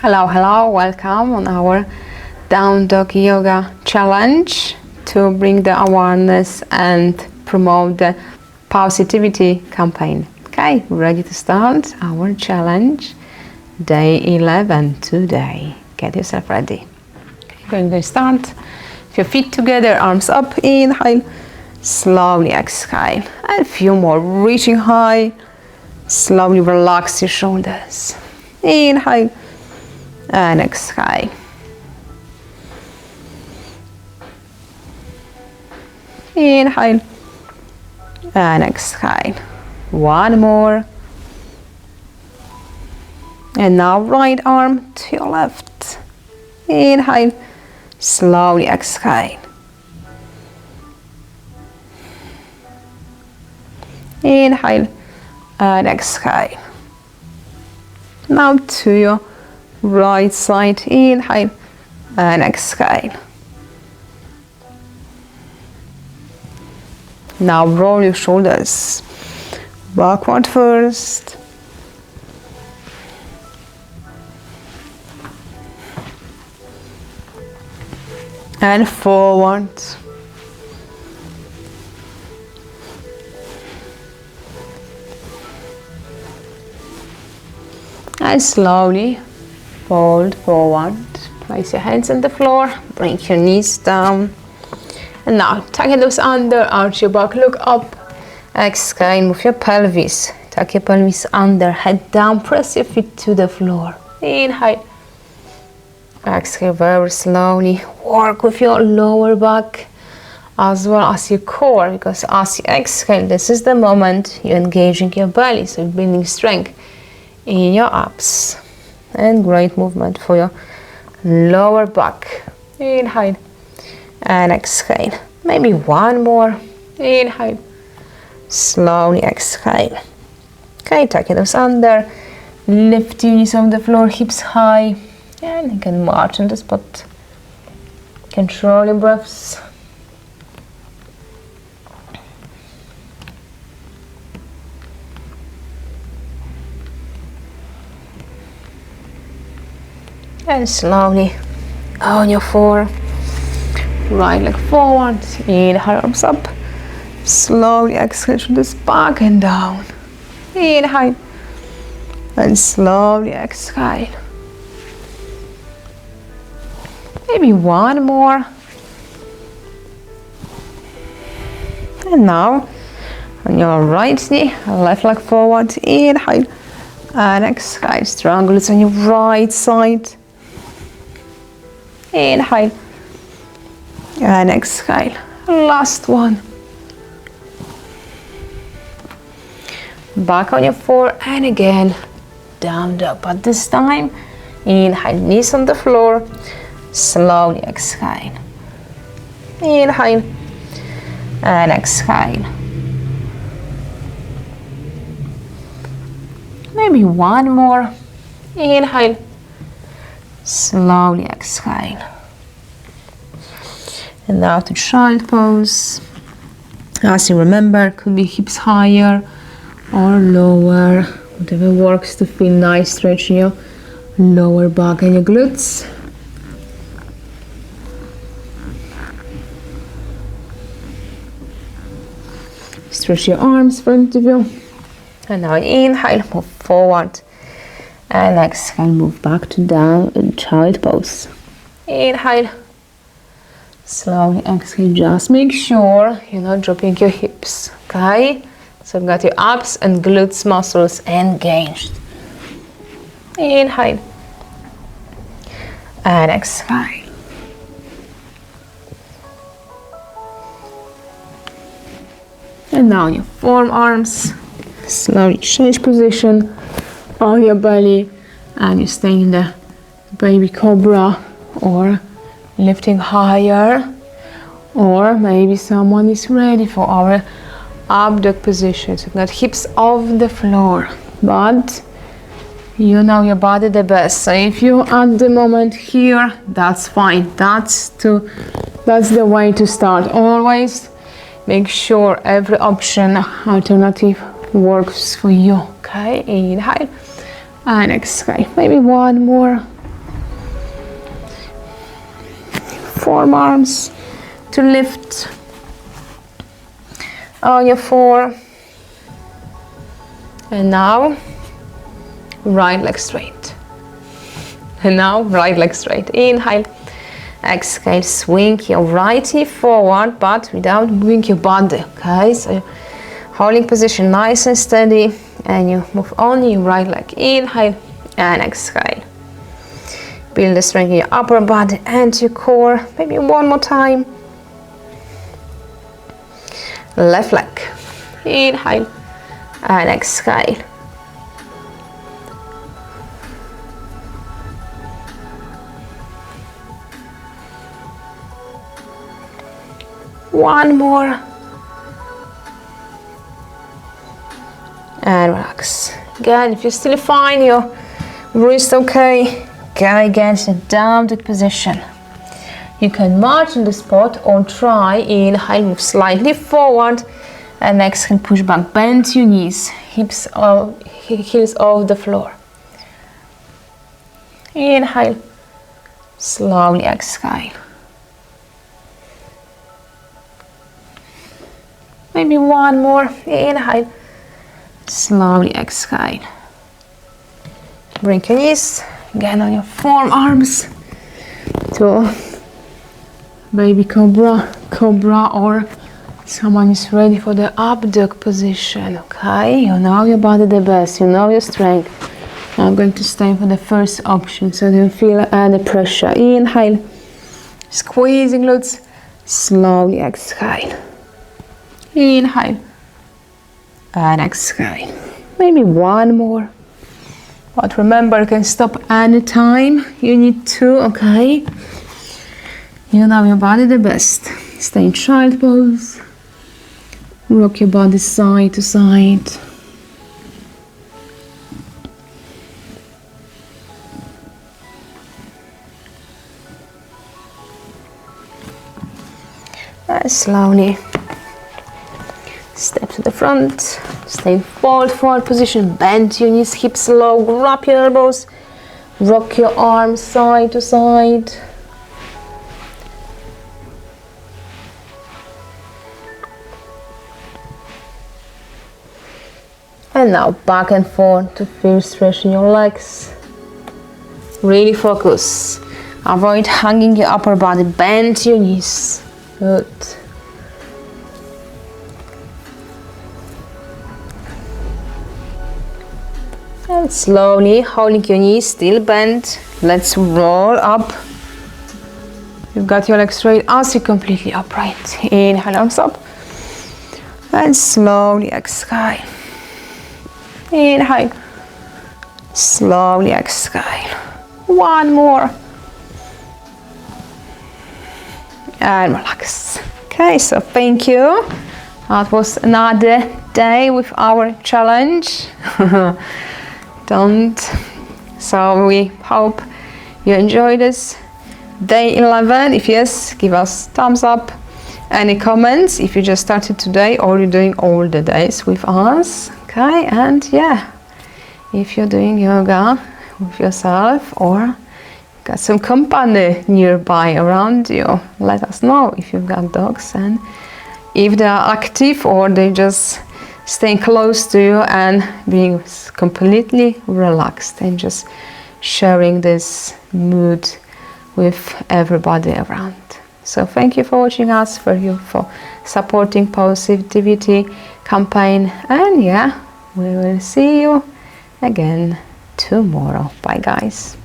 Hello, hello, welcome on our Down Dog Yoga Challenge to bring the awareness and promote the Pawsitivity campaign. Okay, ready to start our challenge? Day 11 today. Get yourself ready. Okay, going to start. With your feet together, arms up, inhale, slowly exhale. And a few more, reaching high, slowly relax your shoulders. Inhale. And exhale. Inhale and exhale. One more. And now right arm to your left. Inhale, slowly exhale. Inhale and exhale. Now to your right side, inhale and exhale. Now roll your shoulders backward first. And forward. And slowly fold forward, place your hands on the floor, bring your knees down. And now, tuck your toes under, arch your back, look up. Exhale, move your pelvis. Tuck your pelvis under, head down, press your feet to the floor. Inhale. Exhale very slowly. Work with your lower back as well as your core, because as you exhale, this is the moment you're engaging your belly, so you're building strength in your abs. And great movement for your lower back. Inhale and exhale. Maybe one more. Inhale. Slowly exhale. Okay, tuck your toes under. Lift your knees off the floor, hips high. And you can march on the spot. Control your breaths. And slowly on your four, right leg forward, inhale, arms up, slowly exhale, shoulders back and down, inhale, and slowly exhale. Maybe one more. And now, on your right knee, left leg forward, inhale, and exhale, strong glutes on your right side. Inhale and exhale. Last one. Back on your four and again down dog. But this time, inhale, knees on the floor. Slowly exhale. Inhale and exhale. Maybe one more. Inhale. Slowly exhale. And now to child pose. As you remember, could be hips higher or lower, whatever works to feel nice, stretching your lower back and your glutes. Stretch your arms in front of you. And now inhale, move forward. And exhale, move back to down in child pose. Inhale. Slowly exhale, just make sure you're not dropping your hips, okay? So you've got your abs and glutes muscles engaged. Inhale. And exhale. And now your forearms. Slowly change position on your belly, and you stay in the baby cobra or lifting higher, or maybe someone is ready for our up dog position. So you've got hips off the floor, but you know your body the best. So if you at the moment here, that's fine. That's the way to start. Always make sure every option, alternative works for you. Okay, inhale and exhale. Maybe one more. forearms to lift on your floor. And now right leg straight. And now right leg straight. Inhale, exhale, swing your right hip forward, but without moving your body. Okay, so you're holding position nice and steady, and you move only your right leg. Inhale and exhale. Build the strength in your upper body and your core. Maybe one more time. Left leg. Inhale and exhale. One more. And relax. Again, if you still find your wrist okay, go again to down dog position. You can march on the spot or try. Inhale, move slightly forward, and exhale, push back, bend your knees, heels off the floor. Inhale, slowly exhale. Maybe one more. Inhale, slowly exhale. Bring your knees again on your forearms to baby cobra, or someone is ready for the up dog position. Okay, you know your body the best, you know your strength. I'm going to stay for the first option so you don't feel any pressure. Inhale, squeezing glutes, slowly exhale. Inhale and exhale. Maybe one more. But remember, you can stop anytime you need to, okay? You know your body the best. Stay in child pose. Rock your body side to side. And slowly step to the front, stay in forward position, bend your knees, hips low, grab your elbows, rock your arms side to side. And now back and forth to feel stretching your legs. Really focus. Avoid hanging your upper body, bend your knees. Good. And slowly, holding your knees still bent, let's roll up. You've got your legs straight as you're completely upright. Inhale, arms up. And slowly exhale. Inhale. Slowly exhale. One more. And relax. Okay, so thank you. That was another day with our challenge. So we hope you enjoyed this. Day 11, if yes, give us thumbs up. Any comments if you just started today or you're doing all the days with us. Okay, and yeah, if you're doing yoga with yourself or got some company nearby around you, let us know if you've got dogs and if they are active or they just staying close to you and being completely relaxed and just sharing this mood with everybody around. So thank you for watching us, for supporting Pawsitivity campaign, and yeah, we will see you again tomorrow. Bye guys.